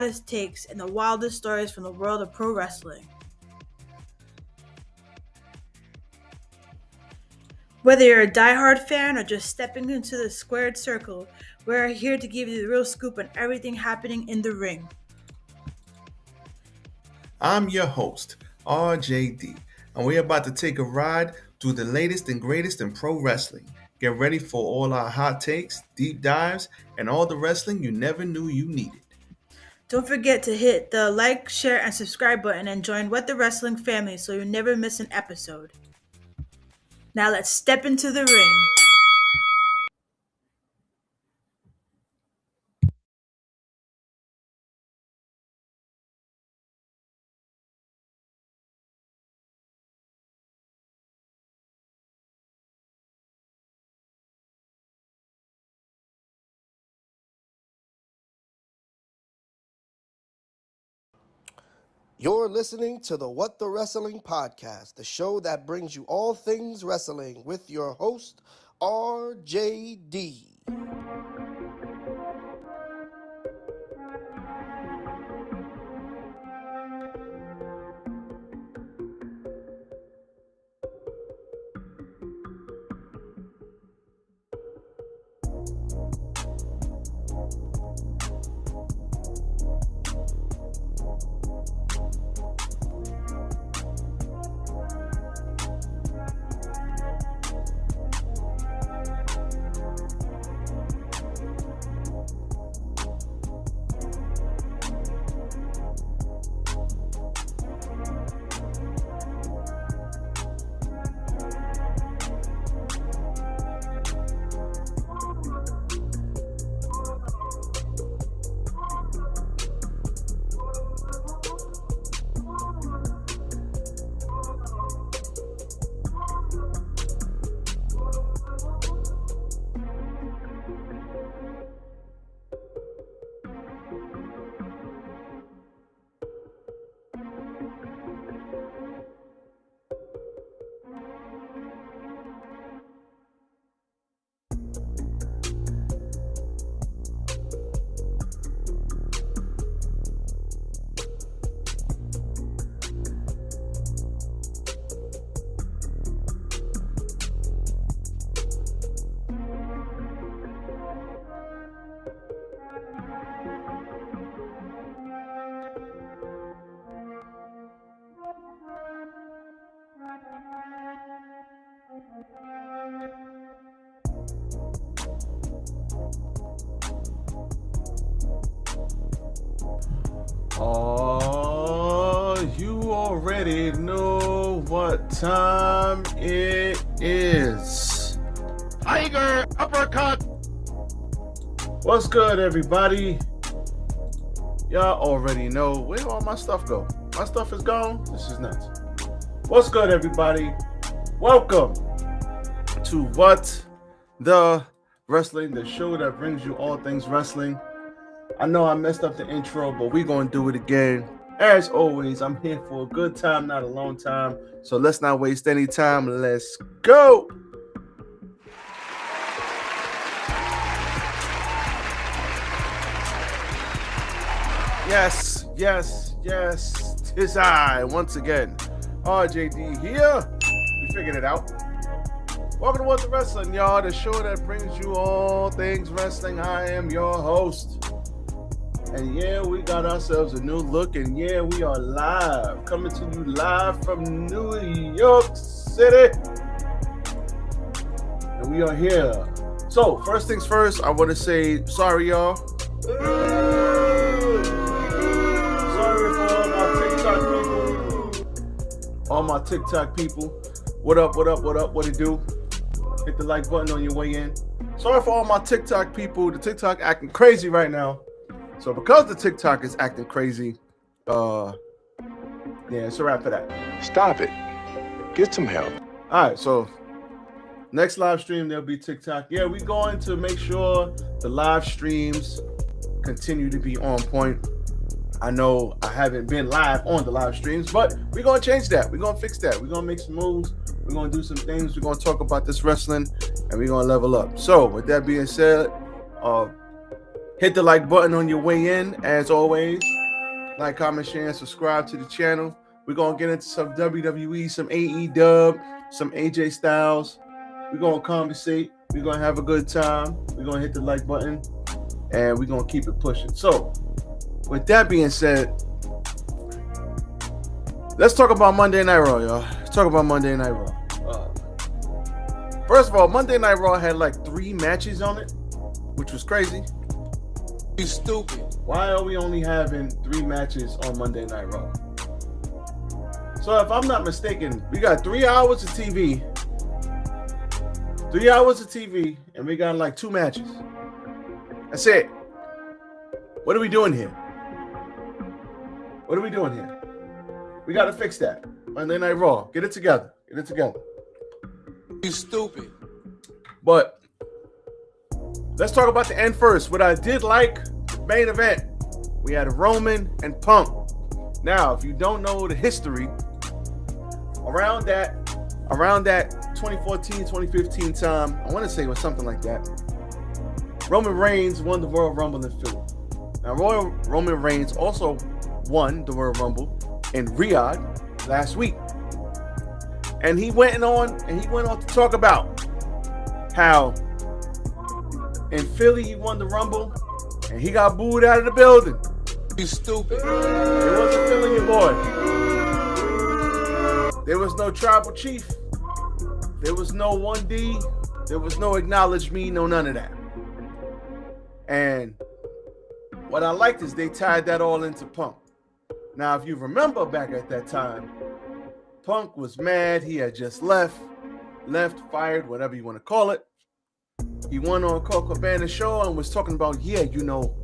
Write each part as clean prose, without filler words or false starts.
hottest takes and the wildest stories from the world of pro wrestling. Whether you're a diehard fan or just stepping into the squared circle, we're here to give you the real scoop on everything happening in the ring. I'm your host, RJD, and we're about to take a ride through the latest and greatest in pro wrestling. Get ready for all our hot takes, deep dives, and all the wrestling you never knew you needed. Don't forget to hit the like, share, and subscribe button and join What the Wrestling family so you never miss an episode. Now let's step into the ring. You're listening to the What the Wrestling podcast, the show that brings you all things wrestling with your host, RJD. You already know what time it is. Tiger uppercut. What's good, everybody? Y'all already know. Where did all my stuff go? My stuff is gone? This is nuts. What's good, everybody? Welcome to What the Wrestling, the show that brings you all things wrestling. I know I messed up the intro, but we're going to do it again. As always, I'm here for a good time, not a long time. So let's not waste any time. Let's go. Yes. Tis I, once again. RJD here. We figured it out. Welcome to What the Wrestling, y'all. The show that brings you all things wrestling. I am your host. And yeah, we got ourselves a new look, and yeah, we are live, coming to you live from New York City. And we are here. So, first things first, I want to say sorry, y'all. Sorry for all my TikTok people. What up, what it do? Hit the like button on your way in. Sorry for all my TikTok people. The TikTok acting crazy right now. So because the TikTok is acting crazy, yeah, it's a wrap for that. Stop it. Get some help. All right, so next live stream, there'll be TikTok. Yeah, we're going to make sure the live streams continue to be on point. I know I haven't been live on the live streams, but we're going to change that. We're going to fix that. We're going to make some moves. We're going to do some things. We're going to talk about this wrestling, and we're going to level up. So with that being said, Hit the like button on your way in, as always. Like, comment, share, and subscribe to the channel. We're going to get into some WWE, some AEW, some AJ Styles. We're going to conversate. We're going to have a good time. We're going to hit the like button, and we're going to keep it pushing. So, with that being said, let's talk about Monday Night Raw, y'all. Let's talk about Monday Night Raw. First of all, Monday Night Raw had like 3 matches on it, which was crazy. You stupid. Why are we only having 3 matches on Monday Night Raw? So if I'm not mistaken, we got 3 hours of TV. 3 hours of TV, and we got like 2 matches. That's it. What are we doing here? What are we doing here? We got to fix that. Monday Night Raw. Get it together. Get it together. You stupid. But let's talk about the end first. What I did like, main event, we had Roman and Punk. Now, if you don't know the history, around that 2014, 2015 time, I want to say it was something like that, Roman Reigns won the Royal Rumble in Philly. Now, Roman Reigns also won the Royal Rumble in Riyadh last week. And he went on to talk about how in Philly he won the Rumble and he got booed out of the building. You stupid. It wasn't feeling your boy. There was no tribal chief. There was no 1D. There was no acknowledge me, no none of that. And what I liked is they tied that all into Punk. Now, if you remember back at that time, Punk was mad. He had just left, fired, whatever you want to call it. He went on Coco Cabana's show and was talking about, yeah, you know,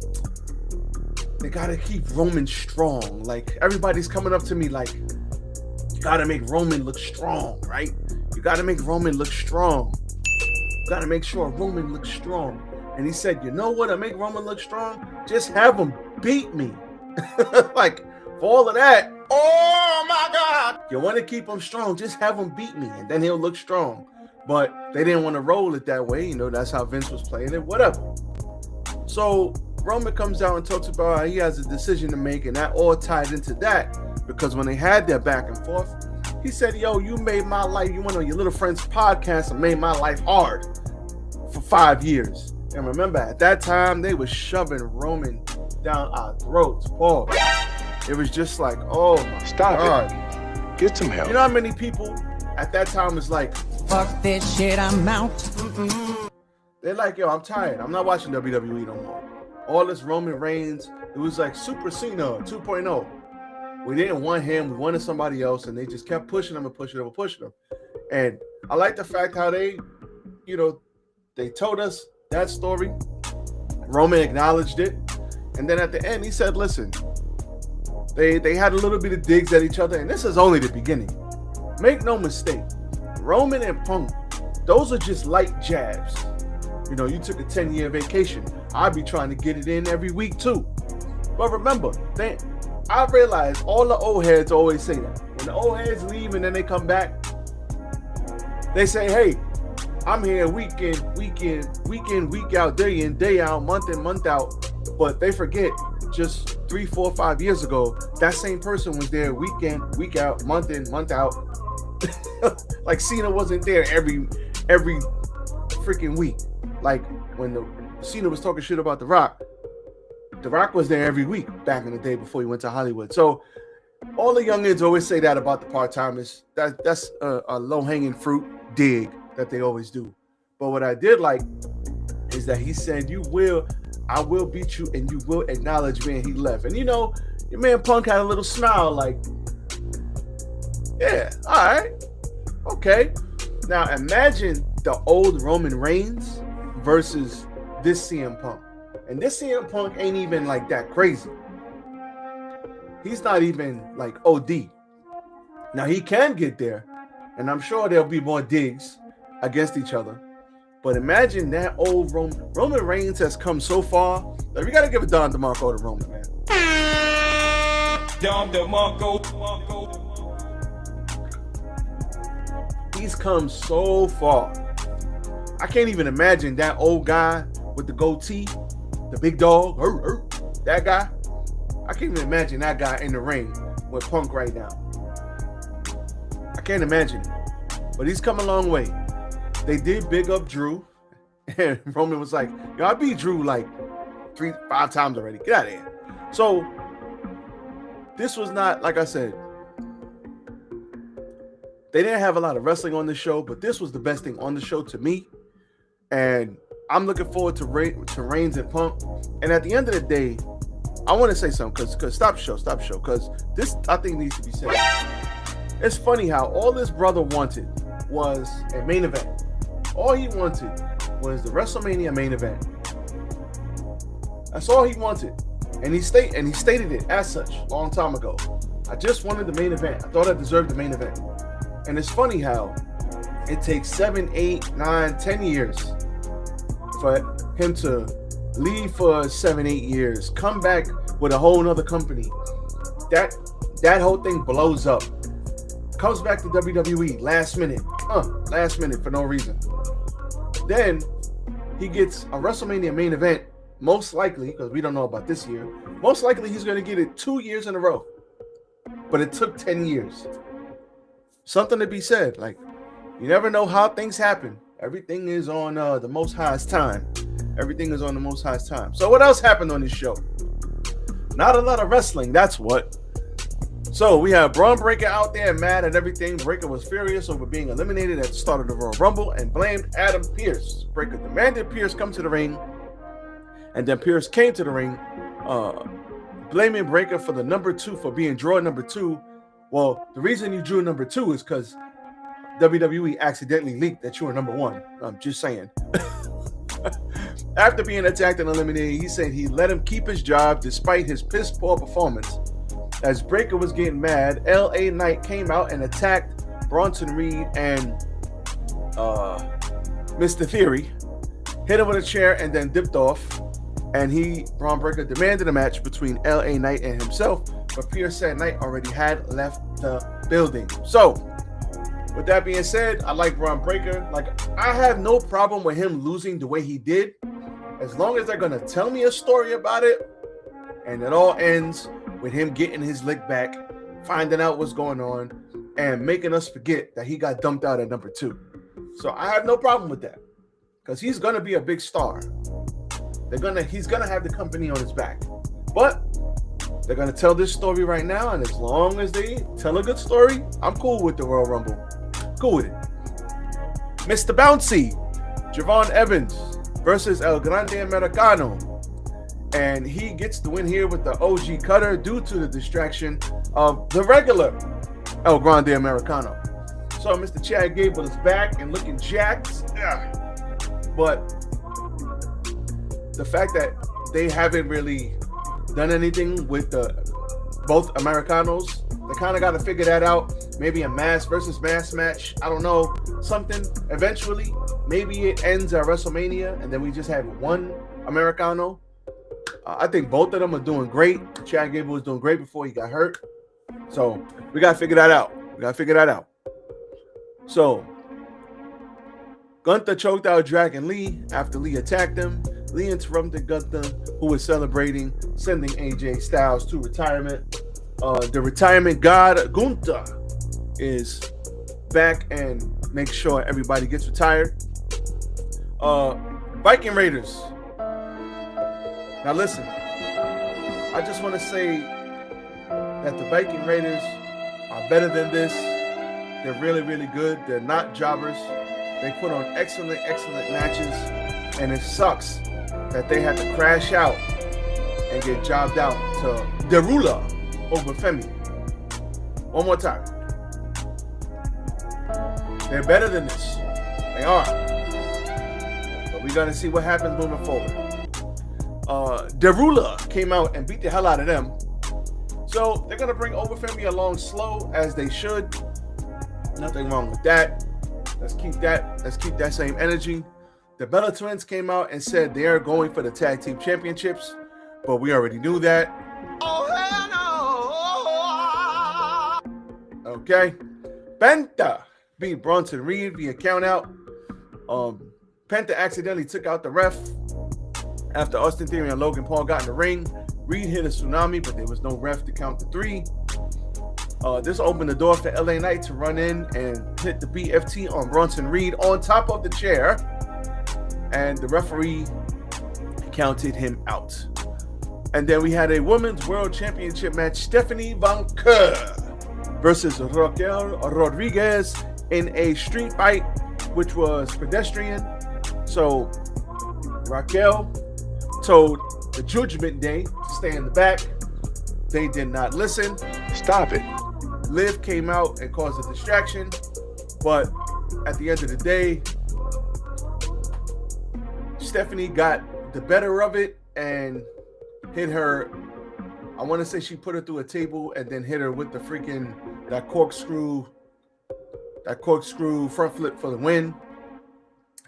they got to keep Roman strong. Like, everybody's coming up to me like, you got to make Roman look strong, right? You got to make Roman look strong. You got to make sure Roman looks strong. And he said, you know what? To make Roman look strong, just have him beat me. Like, for all of that, oh my God. You want to keep him strong, just have him beat me, and then he'll look strong. But they didn't want to roll it that way. You know, that's how Vince was playing it, whatever. So Roman comes out and talks about how he has a decision to make, and that all tied into that, because when they had their back and forth, he said, yo, you made my life, you went on your little friend's podcast and made my life hard for 5 years. And remember, at that time, they were shoving Roman down our throats. Paul. It was just like, oh my God. Stop it. Get some help. You know how many people at that time is like, fuck this shit, I'm out. They're like, yo, I'm tired. I'm not watching WWE no more. All this Roman Reigns, it was like Super Cena 2.0. We didn't want him. We wanted somebody else, and they just kept pushing him and pushing him and pushing him. And I like the fact how they, you know, they told us that story. Roman acknowledged it. And then at the end, he said, listen, they had a little bit of digs at each other, and this is only the beginning. Make no mistake, Roman and Punk, those are just light jabs. You know, you took a 10-year vacation. I'd be trying to get it in every week too. But remember, I realize all the old heads always say that. When the old heads leave and then they come back, they say, hey, I'm here week in, week out, day in, day out, month in, month out. But they forget, just 3, 4, 5 years ago, that same person was there week in, week out, month in, month out. Like Cena wasn't there every freaking week. Like when Cena was talking shit about The Rock was there every week back in the day before he went to Hollywood. So all the youngins always say that about the part-timers. That's a low-hanging fruit dig that they always do. But what I did like is that he said, I will beat you and you will acknowledge me, and he left. And you know, your man Punk had a little smile like, yeah, all right, okay. Now imagine the old Roman Reigns versus this CM Punk. And this CM Punk ain't even like that crazy. He's not even like OD. Now he can get there, and I'm sure there'll be more digs against each other. But imagine that old Roman Reigns has come so far. Like, we got to give a Don DeMarco to Roman, man. Don DeMarco. He's come so far. I can't even imagine that old guy with the goatee the big dog, that guy. I can't even imagine that guy in the ring with Punk right now. I can't imagine it. But he's come a long way. They did big up Drew. And Roman was like, yo, I beat Drew like 5 times already. Get out of here. So this was not, like I said, they didn't have a lot of wrestling on the show, but this was the best thing on the show to me. And I'm looking forward to Reigns and Punk. And at the end of the day, I want to say something because stop show, because this, I think, needs to be said. It's funny how all this brother wanted was a main event. All he wanted was the WrestleMania main event. That's all he wanted. And he stated it as such a long time ago. I just wanted the main event. I thought I deserved the main event. And it's funny how it takes 7, 8, 9, 10 years for him to leave for 7, 8 years, come back with a whole nother company. That whole thing blows up. Comes back to WWE last minute for no reason. Then he gets a WrestleMania main event, most likely, because we don't know about this year, most likely he's going to get it 2 years in a row. But it took 10 years. Something to be said. Like, you never know how things happen. Everything is on the Most High's time. Everything is on the Most High's time. So what else happened on this show? Not a lot of wrestling, that's what. So we have Braun Breaker out there mad at everything. Breaker was furious over being eliminated at the start of the Royal Rumble and blamed Adam Pearce. Breaker demanded Pearce come to the ring. And then Pearce came to the ring, blaming Breaker for the number 2, for being draw number 2. Well, the reason you drew number 2 is because WWE accidentally leaked that you were number 1. I'm just saying. After being attacked and eliminated, he said he let him keep his job despite his piss poor performance. As Breaker was getting mad, LA Knight came out and attacked Bronson Reed and Mr. Theory, hit him with a chair and then dipped off. And Braun Breaker demanded a match between LA Knight and himself, but Pearce said Knight already had left the building. So, with that being said, I like Braun Breaker. Like, I have no problem with him losing the way he did, as long as they're gonna tell me a story about it, and it all ends with him getting his lick back, finding out what's going on, and making us forget that he got dumped out at number 2. So I have no problem with that, because he's gonna be a big star. He's gonna have the company on his back. But they're gonna tell this story right now, and as long as they tell a good story, I'm cool with the Royal Rumble. Cool with it. Mr. Bouncy, Javon Evans versus El Grande Americano. And he gets the win here with the OG cutter due to the distraction of the regular El Grande Americano. So Mr. Chad Gable is back and looking jacked. But the fact that they haven't really done anything with both Americanos, they kind of got to figure that out. Maybe a mass versus mass match. I don't know. Something eventually. Maybe it ends at WrestleMania and then we just have one Americano. I think both of them are doing great. Chad Gable was doing great before he got hurt. So we got to figure that out. So Gunther choked out Dragon Lee after Lee attacked him. Lee interrupted Gunther, who was celebrating, sending AJ Styles to retirement. The retirement god, Gunther, is back and make sure everybody gets retired. Viking Raiders. Now listen, I just want to say that the Viking Raiders are better than this. They're really, really good. They're not jobbers. They put on excellent matches, and it sucks that they had to crash out and get jobbed out to Derula over Femi. One more time. They're better than this. They are. But we're going to see what happens moving forward. Derula came out and beat the hell out of them. So they're going to bring Overfemi along slow, as they should. Nothing wrong with that. Let's keep that same energy. The Bella Twins came out and said they are going for the tag team championships, but we already knew that. Oh, hell no! Okay. Penta beat Bronson Reed via count out. Penta accidentally took out the ref After Austin Theory and Logan Paul got in the ring, Reed hit a tsunami, but there was no ref to count the 3. This opened the door for LA Knight to run in and hit the BFT on Bronson Reed on top of the chair, and the referee counted him out. And then we had a Women's World Championship match, Stephanie Van Keur versus Raquel Rodriguez in a street fight, which was pedestrian. So Raquel told the Judgment Day to stay in the back. They did not listen. Stop it. Liv came out and caused a distraction, but at the end of the day, Stephanie got the better of it and hit her. I want to say she put her through a table and then hit her with the freaking that corkscrew front flip for the win.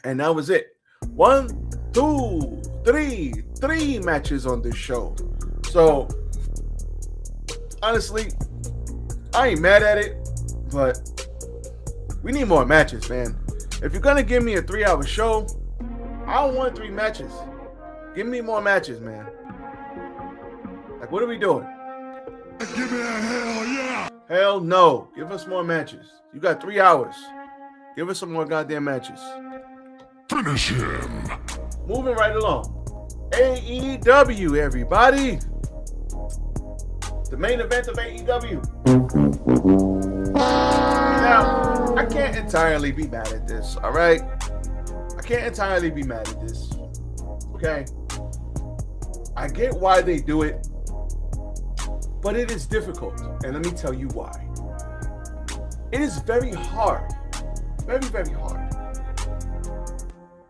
And that was it. 1, 2, 3 matches on this show. So honestly, I ain't mad at it, but we need more matches, man. If you're gonna give me a 3-hour show, I don't want 3 matches. Give me more matches, man. Like, what are we doing? Give me a hell yeah. Hell no. Give us more matches. You got 3 hours. Give us some more goddamn matches. Finish him. Moving right along. AEW, everybody. The main event of AEW. Now, I can't entirely be mad at this, all right? I can't entirely be mad at this, okay? I get why they do it, but it is difficult, and let me tell you why. It is very hard, very, very hard,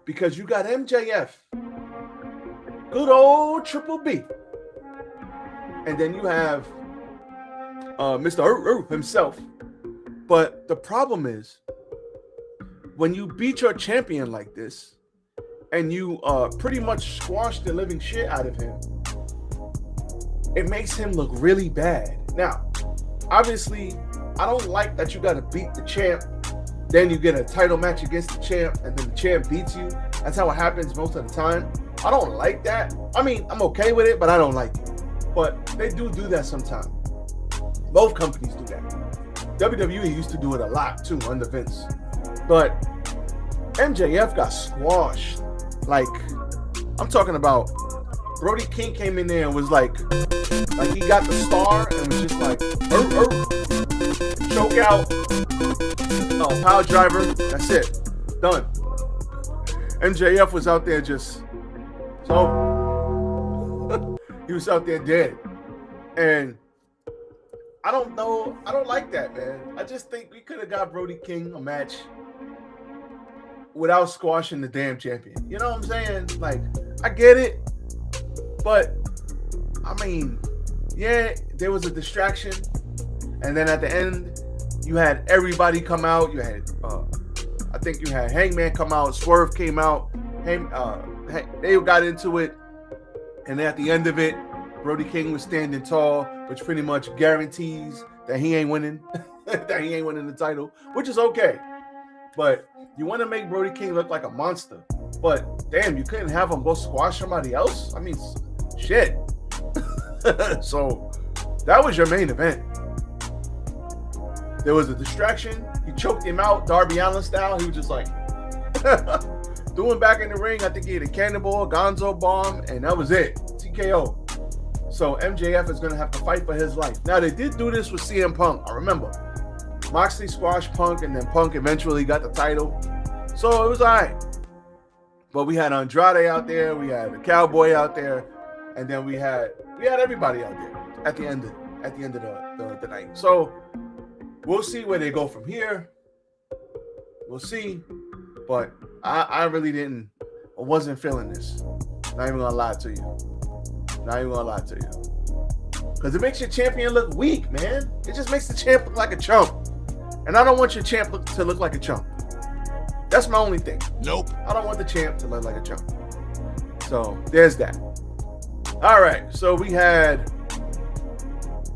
because you got MJF, good old Triple B, and then you have Mr. himself. But the problem is, when you beat your champion like this, and you pretty much squash the living shit out of him, it makes him look really bad. Now, obviously, I don't like that you got to beat the champ, then you get a title match against the champ, and then the champ beats you. That's how it happens most of the time. I don't like that. I mean, I'm okay with it, but I don't like it. But they do that sometimes. Both companies do that. WWE used to do it a lot too under Vince. But MJF got squashed. Like, I'm talking about Brody King came in there and was like he got the star and was just like, choke out, power driver, that's it, done. MJF was out there just, so he was out there dead. And I don't know, I don't like that, man. I just think we could have got Brody King a match without squashing the damn champion. You know what I'm saying? Like, I get it, but I mean, yeah, there was a distraction, and then at the end, you had everybody come out. You had, I think you had Hangman come out, Swerve came out, they got into it, and then at the end of it, Brody King was standing tall, which pretty much guarantees that he ain't winning, that he ain't winning the title, which is okay. But you want to make Brody King look like a monster, but damn, you couldn't have him go squash somebody else? I mean, shit. So that was your main event. There was a distraction. He choked him out, Darby Allin style. He was just like threw him back in the ring. I think he had a cannonball, Gonzo bomb, and that was it. TKO. So MJF is going to have to fight for his life. Now, they did do this with CM Punk. I remember. Moxley squashed Punk, and then Punk eventually got the title. So it was all right. But we had Andrade out there. We had the Cowboy out there. And then we had everybody out there at the end of the night. So we'll see where they go from here. We'll see. But I really wasn't feeling this. Not even going to lie to you. Because it makes your champion look weak, man. It just makes the champ look like a chump. And I don't want your champ to look like a chump. That's my only thing. Nope. I don't want the champ to look like a chump. So there's that. All right. So we had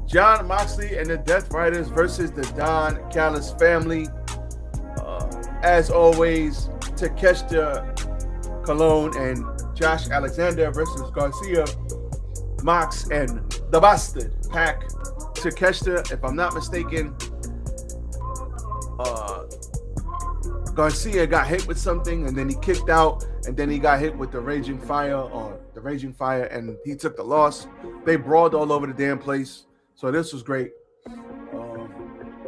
Jon Moxley and the Death Riders versus the Don Callis family. As always, Takeshita Colon and Josh Alexander versus Garcia, Mox, and the Bastard Pac. Takeshita, if I'm not mistaken, Garcia got hit with something, and then he kicked out, and then he got hit with the Raging Fire, and he took the loss. They brawled all over the damn place, so this was great.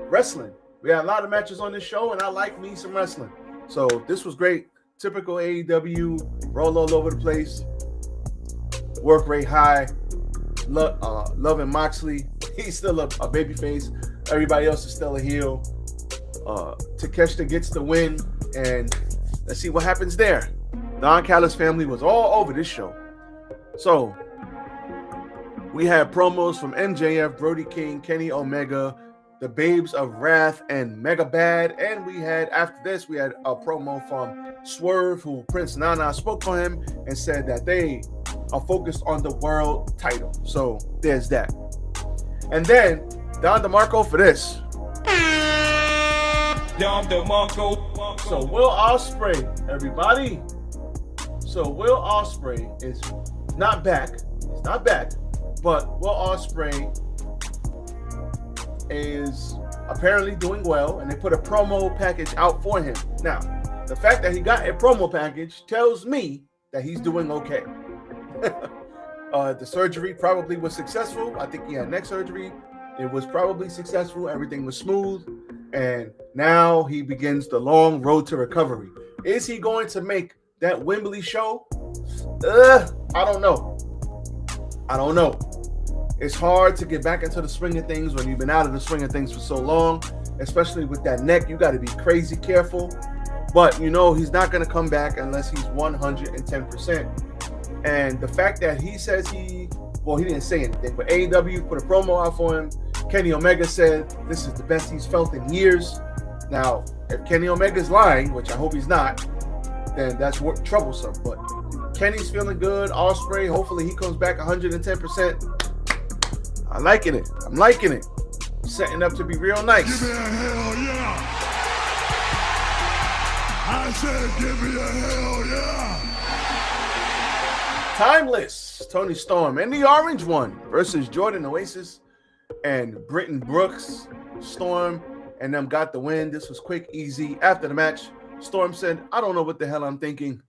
Wrestling. We had a lot of matches on this show, and I like me some wrestling. So this was great. Typical AEW, roll all over the place, work rate high. Loving Moxley. He's still a babyface. Everybody else is still a heel. Takeshita gets the win, and let's see what happens there. Don Callis family was all over this show. So we had promos from MJF, Brody King, Kenny Omega, the Babes of Wrath, and Mega Bad. And we had, after this, we had a promo from Swerve, who Prince Nana spoke for him and said that they are focused on the world title. So there's that. And then Don DeMarco for this. Don DeMarco. So Will Ospreay, everybody. So Will Ospreay is not back. He's not back. But Will Ospreay is apparently doing well, and they put a promo package out for him. Now, the fact that he got a promo package tells me that he's doing okay. The surgery probably was successful. I think he had neck surgery. It was probably successful. Everything was smooth. And now he begins the long road to recovery. Is he going to make that Wembley show? I don't know. It's hard to get back into the swing of things when you've been out of the swing of things for so long, especially with that neck. You got to be crazy careful. But, he's not going to come back unless he's 110%. And the fact that he says he didn't say anything, but AEW put a promo out for him. Kenny Omega said this is the best he's felt in years. Now, if Kenny Omega's lying, which I hope he's not, then that's troublesome. But Kenny's feeling good. Ospreay, hopefully he comes back 110%. I'm liking it. Setting up to be real nice. Give me a hell yeah. I said give me a hell yeah. Timeless, Tony Storm and the Orange One versus Jordan Oasis and Britton Brooks. Storm and them got the win. This was quick, easy. After the match, Storm said, I don't know what the hell I'm thinking.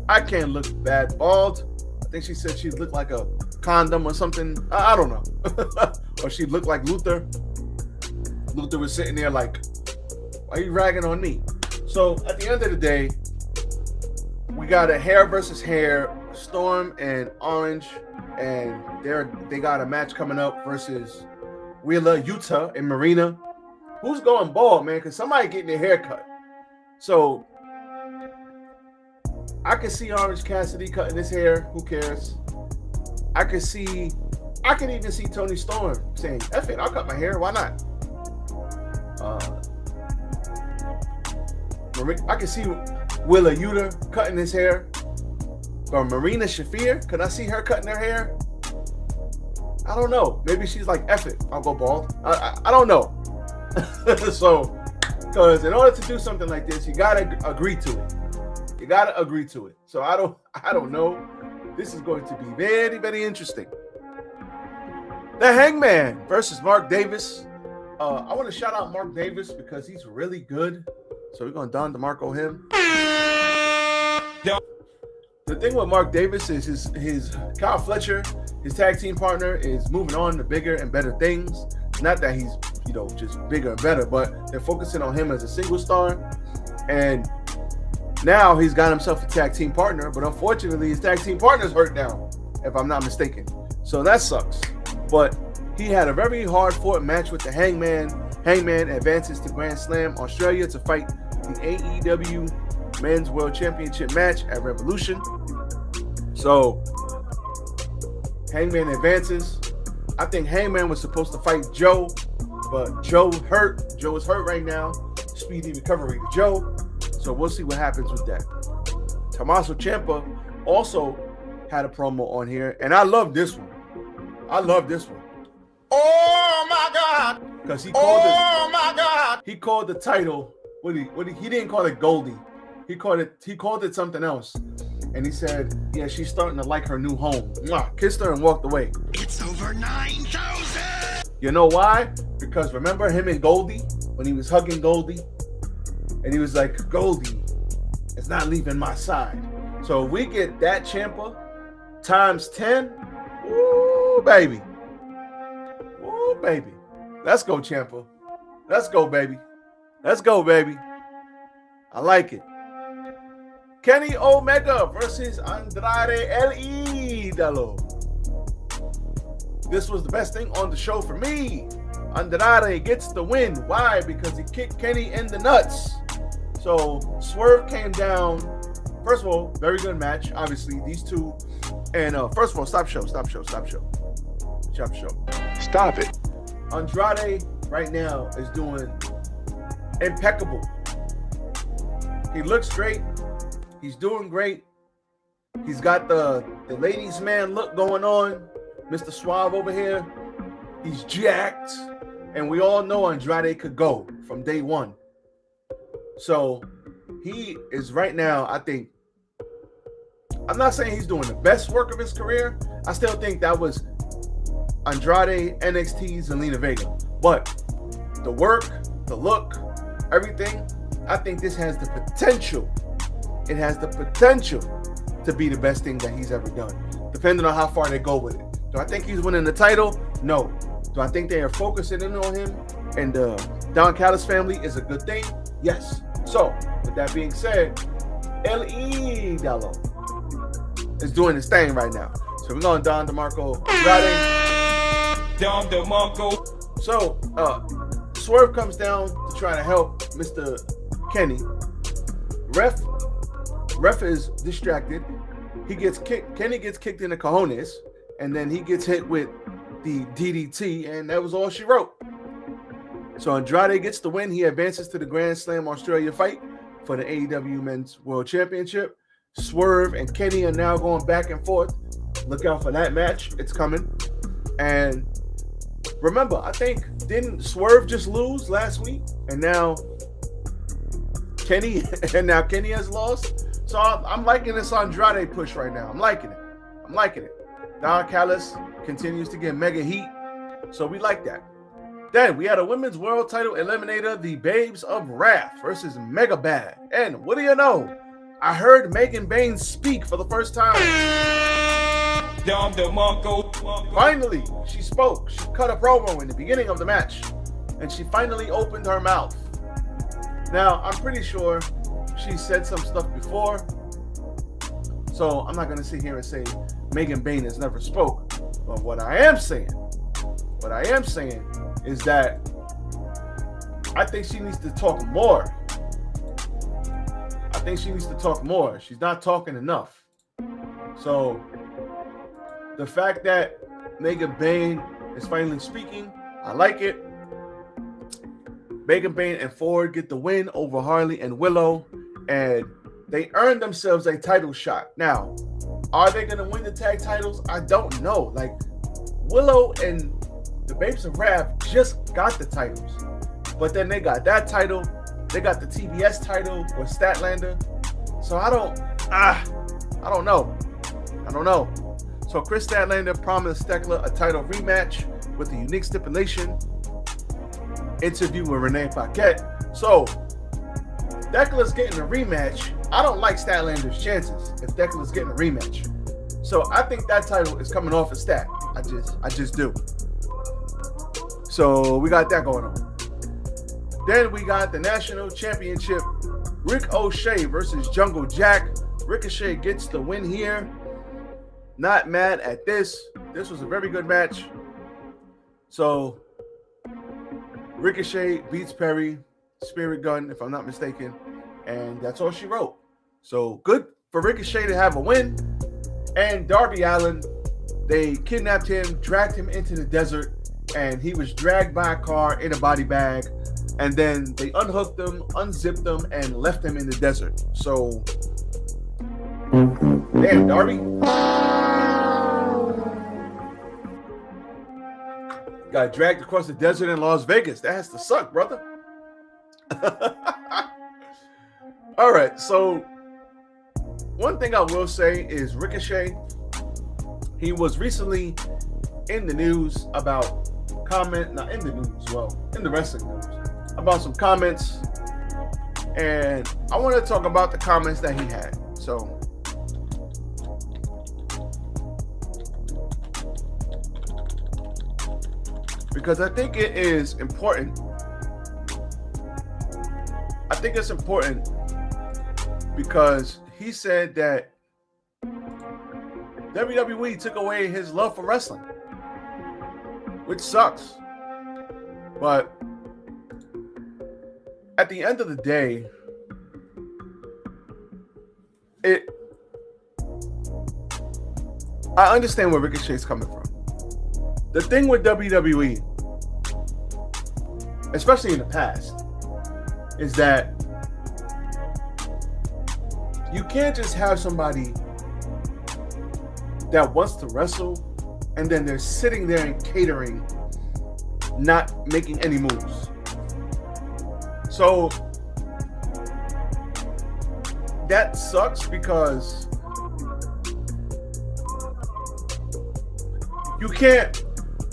I can't look bad bald. I think she said she looked like a condom or something. I don't know. Or she looked like Luther. Luther was sitting there like, why are you ragging on me? So at the end of the day, we got a hair versus hair, Storm and Orange, and they got a match coming up versus Wheeler, Utah, and Marina. Who's going bald, man? Because somebody getting their hair cut. So I can see Orange Cassidy cutting his hair. Who cares? I can even see Tony Storm saying, F it, I'll cut my hair. Why not? I can see Willa Yuta cutting his hair. Or Marina Shafir, could I see her cutting her hair? I don't know. Maybe she's like, F it, I'll go bald. I don't know. So, because in order to do something like this, you gotta agree to it. So I don't know. This is going to be very, very interesting. The Hangman versus Mark Davis. I want to shout out Mark Davis because he's really good. So we're going to Don DeMarco him. The thing with Mark Davis is his Kyle Fletcher, his tag team partner, is moving on to bigger and better things. Not that he's, just bigger and better, but they're focusing on him as a single star. And now he's got himself a tag team partner, but unfortunately his tag team partner's hurt now, if I'm not mistaken. So that sucks. But he had a very hard-fought match with the Hangman. Hangman advances to Grand Slam Australia to fight the AEW Men's World Championship match at Revolution. So Hangman advances. I think Hangman was supposed to fight Joe, but Joe hurt. Joe is hurt right now. Speedy recovery to Joe. So we'll see what happens with that. Tommaso Ciampa also had a promo on here, and I love this one. Oh my God! Because he called the title. He didn't call it Goldie. He called it something else. And he said Yeah, she's starting to like her new home. Mwah, kissed her and walked away. It's over 9,000. You know why? Because remember him and Goldie when he was hugging Goldie, and he was like, "Goldie, it's not leaving my side." So if we get that Ciampa times 10, woo baby, woo baby, let's go Ciampa, let's go baby, let's go baby. I like it. Kenny Omega versus Andrade El Idolo. This was the best thing on the show for me. Andrade gets the win. Why? Because he kicked Kenny in the nuts. So Swerve came down. First of all, very good match. Obviously, these two. And first of all, stop show. Stop it. Andrade right now is doing impeccable. He looks great. He's doing great. He's got the ladies' man look going on. Mr. Suave over here. He's jacked. And we all know Andrade could go from day one. So he is right now, I think, I'm not saying he's doing the best work of his career. I still think that was Andrade, NXT, Zelina Vega. But the work, the look, everything, I think this has the potential. It has the potential to be the best thing that he's ever done, depending on how far they go with it. Do I think he's winning the title? No. Do I think they are focusing in on him and the Don Callis family is a good thing? Yes. So, with that being said, El Idolo is doing his thing right now. So we're going Don DeMarco Andrade. Don DeMarco. So, Swerve comes down to try to help Mr. Kenny. Ref is distracted. He gets kicked. Kenny gets kicked in the cojones, and then he gets hit with the DDT, and that was all she wrote. So Andrade gets the win. He advances to the Grand Slam Australia fight for the AEW Men's World Championship. Swerve and Kenny are now going back and forth. Look out for that match. It's coming. And remember, I think, didn't Swerve just lose last week? And now Kenny has lost. So I'm liking this Andrade push right now. I'm liking it. Don Callis continues to get mega heat. So we like that. Then we had a women's world title eliminator, the Babes of Wrath versus Mega Bad. And what do you know? I heard Megan Baines speak for the first time. Don DeMarco. Finally, she spoke. She cut a promo in the beginning of the match. And she finally opened her mouth. Now, I'm pretty sure she said some stuff before. So I'm not going to sit here and say Megan Baines never spoke. But what I am saying is that I think she needs to talk more. She's not talking enough. So the fact that Megan Baines is finally speaking, I like it. Megan Baines and Ford get the win over Harley and Willow, and they earned themselves a title shot. Now, are they going to win the tag titles? I don't know. Like, Willow and the Babes of Wrath just got the titles, but then they got that title. They got the TBS title with Statlander. So I don't know. So Chris Statlander promised Steckler a title rematch with a unique stipulation. Interview with Renee Paquette. So Steckler's getting a rematch. I don't like Statlander's chances if Steckler's getting a rematch. So I think that title is coming off of Stat. I just do. So we got that going on. Then we got the national championship, Rick O'Shea versus Jungle Jack. Ricochet gets the win here. Not mad at this. This was a very good match. So Ricochet beats Perry, Spirit Gun, if I'm not mistaken. And that's all she wrote. So good for Ricochet to have a win. And Darby Allin, they kidnapped him, dragged him into the desert, and he was dragged by a car in a body bag. And then they unhooked him, unzipped him, and left him in the desert. So, damn, Darby. Got dragged across the desert in Las Vegas. That has to suck, brother. All right, so one thing I will say is Ricochet, he was recently in the news about not in the news, well, in the wrestling news, about some comments. And I want to talk about the comments that he had. So, because I think it is important. I think it's important because he said that WWE took away his love for wrestling, which sucks. But at the end of the day, I understand where Ricochet's coming from. The thing with WWE, especially in the past, is that you can't just have somebody that wants to wrestle and then they're sitting there and catering, not making any moves. So that sucks because you can't,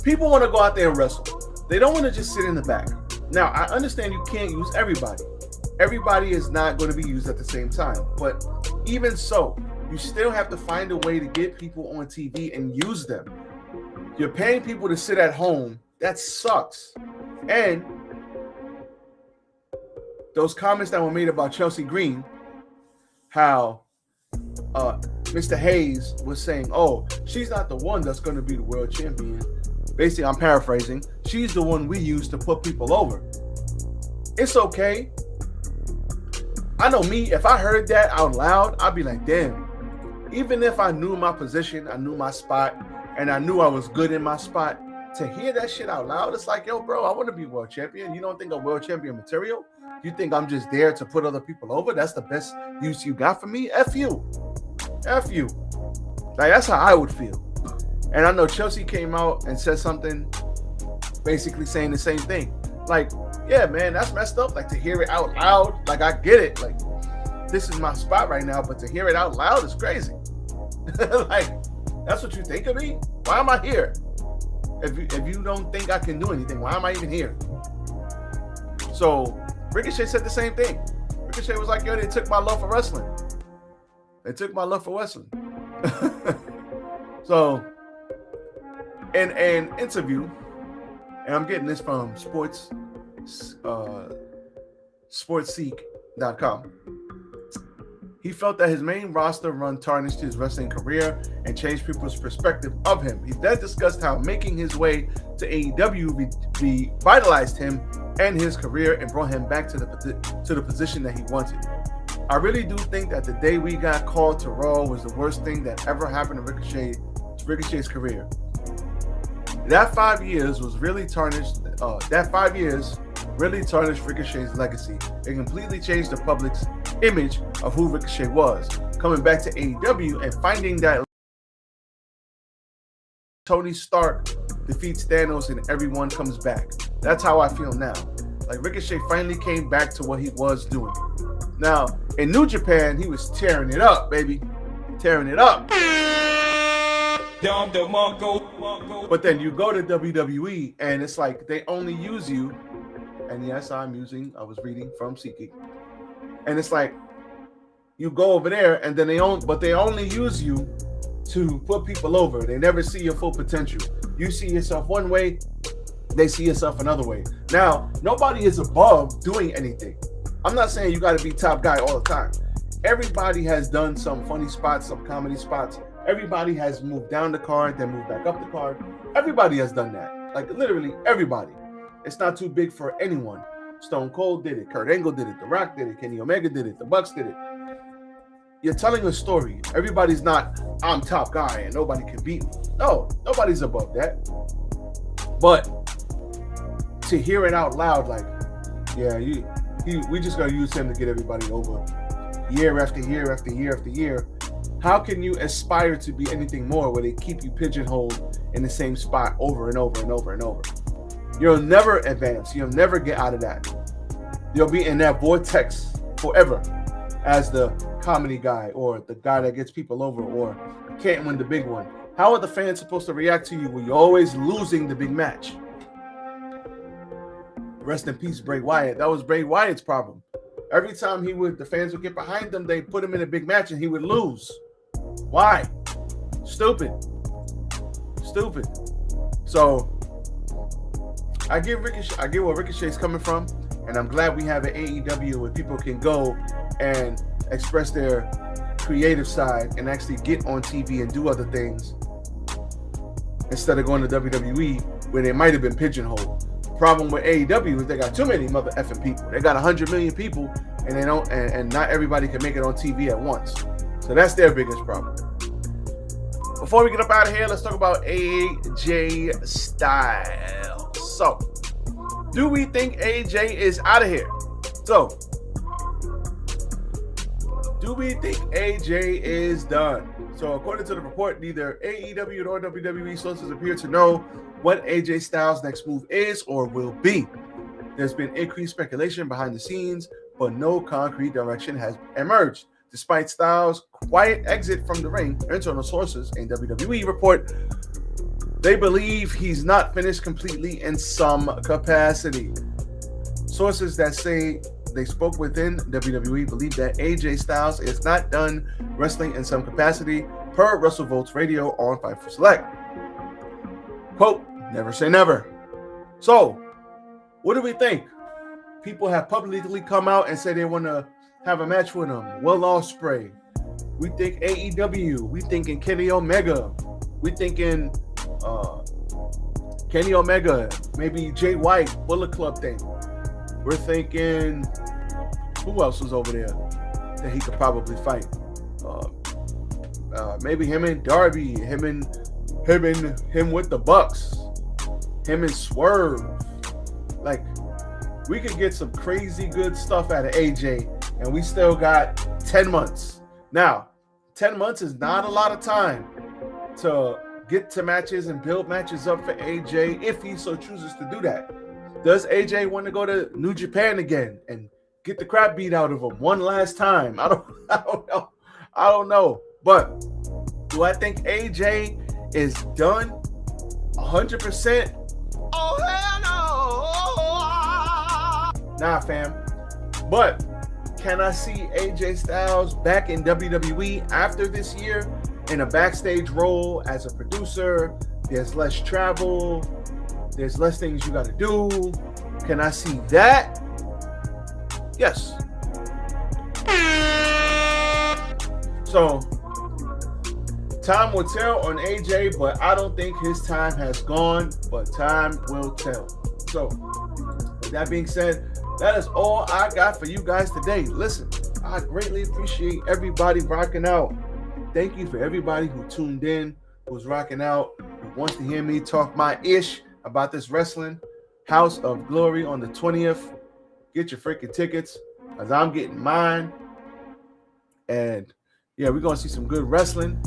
people want to go out there and wrestle. They don't want to just sit in the back. Now, I understand you can't use everybody. Everybody is not going to be used at the same time. But even so, you still have to find a way to get people on TV and use them. You're paying people to sit at home. That sucks. And those comments that were made about Chelsea Green, how Mr. Hayes was saying, oh, she's not the one that's going to be the world champion. Basically, I'm paraphrasing. She's the one we use to put people over. It's okay. I know me, if I heard that out loud, I'd be like, damn. Even if I knew my position, I knew my spot, and I knew I was good in my spot, to hear that shit out loud, it's like, yo, bro, I want to be world champion. You don't think I'm world champion material? You think I'm just there to put other people over? That's the best use you got for me? F you. F you. Like, that's how I would feel. And I know Chelsea came out and said something basically saying the same thing. Like, yeah, man, that's messed up. Like, to hear it out loud, like, I get it. Like, this is my spot right now, but to hear it out loud is crazy. Like, that's what you think of me? Why am I here? If you don't think I can do anything, why am I even here? So Ricochet said the same thing. Ricochet was like, yo, they took my love for wrestling. They took my love for wrestling. So in an interview, and I'm getting this from sportseek.com, he felt that his main roster run tarnished his wrestling career and changed people's perspective of him. He then discussed how making his way to AEW revitalized him and his career and brought him back to the position that he wanted. I really do think that the day we got called to Raw was the worst thing that ever happened to Ricochet's career. That 5 years was really tarnished. That 5 years really tarnished Ricochet's legacy. It completely changed the public's image of who Ricochet was. Coming back to AEW and finding that Tony Stark defeats Thanos and everyone comes back. That's how I feel now. Like, Ricochet finally came back to what he was doing. Now, in New Japan, he was tearing it up, baby. Tearing it up. But then you go to WWE and it's like they only use you. And yes, I was reading from SeatGeek. And it's like you go over there and then they only use you to put people over. They never see your full potential. You see yourself one way, they see yourself another way. Now, nobody is above doing anything. I'm not saying you got to be top guy all the time. Everybody has done some funny spots, some comedy spots. Everybody has moved down the card, then moved back up the card. Everybody has done that. Like, literally everybody. It's not too big for anyone. Stone Cold did it. Kurt Angle did it. The Rock did it. Kenny Omega did it. The Bucks did it. You're telling a story. Everybody's not, I'm top guy and nobody can beat me. No, nobody's above that. But to hear it out loud, like, yeah, we just gonna use him to get everybody over year after year after year after year. How can you aspire to be anything more where they keep you pigeonholed in the same spot over and over and over and over? You'll never advance. You'll never get out of that. You'll be in that vortex forever as the comedy guy or the guy that gets people over or can't win the big one? How are the fans supposed to react to you when you're always losing the big match? Rest in peace, Bray Wyatt. That was Bray Wyatt's problem. Every time the fans would get behind him, they put him in a big match and he would lose. Why? Stupid. So I get where Ricochet's coming from, and I'm glad we have an AEW where people can go and express their creative side and actually get on TV and do other things instead of going to WWE where they might have been pigeonholed. Problem with AEW is they got too many mother effing people. They got 100 million people, and they don't, and not everybody can make it on TV at once. So that's their biggest problem. Before we get up out of here, let's talk about AJ Styles. So, do we think AJ is out of here? So, do we think AJ is done? So, according to the report, neither AEW nor WWE sources appear to know what AJ Styles' next move is or will be. There's been increased speculation behind the scenes, but no concrete direction has emerged. Despite Styles' quiet exit from the ring, internal sources in WWE report they believe he's not finished completely in some capacity. Sources that say they spoke within WWE believe that AJ Styles is not done wrestling in some capacity, per WrestleVotes Radio on Fightful Select. Quote, never say never. So, what do we think? People have publicly come out and say they want to have a match with him. Will Ospreay. We think AEW. We thinking Kenny Omega. We thinking Kenny Omega. Maybe Jay White, Bullet Club thing. We're thinking, who else was over there that he could probably fight? Maybe him and Darby, him with the Bucks, him and Swerve. Like, we could get some crazy good stuff out of AJ, and we still got 10 months. Now, 10 months is not a lot of time to get to matches and build matches up for AJ if he so chooses to do that. Does AJ want to go to New Japan again and get the crap beat out of him one last time? I don't know. But do I think AJ is done 100%? Oh, hell no! Nah, fam. But can I see AJ Styles back in WWE after this year in a backstage role as a producer? There's less travel. There's less things you got to do. Can I see that? Yes. So, time will tell on AJ, but I don't think his time has gone, but time will tell. So, with that being said, that is all I got for you guys today. Listen, I greatly appreciate everybody rocking out. Thank you for everybody who tuned in, who's rocking out, who wants to hear me talk my ish about this wrestling. House of Glory on the 20th. Get your freaking tickets, as I'm getting mine. And yeah, we're going to see some good wrestling.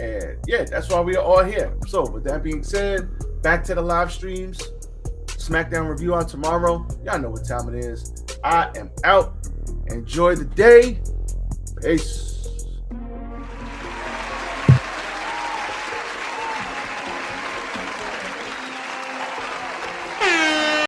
And yeah, that's why we are all here. So with that being said, back to the live streams. SmackDown review on tomorrow. Y'all know what time it is. I am out. Enjoy the day. Peace.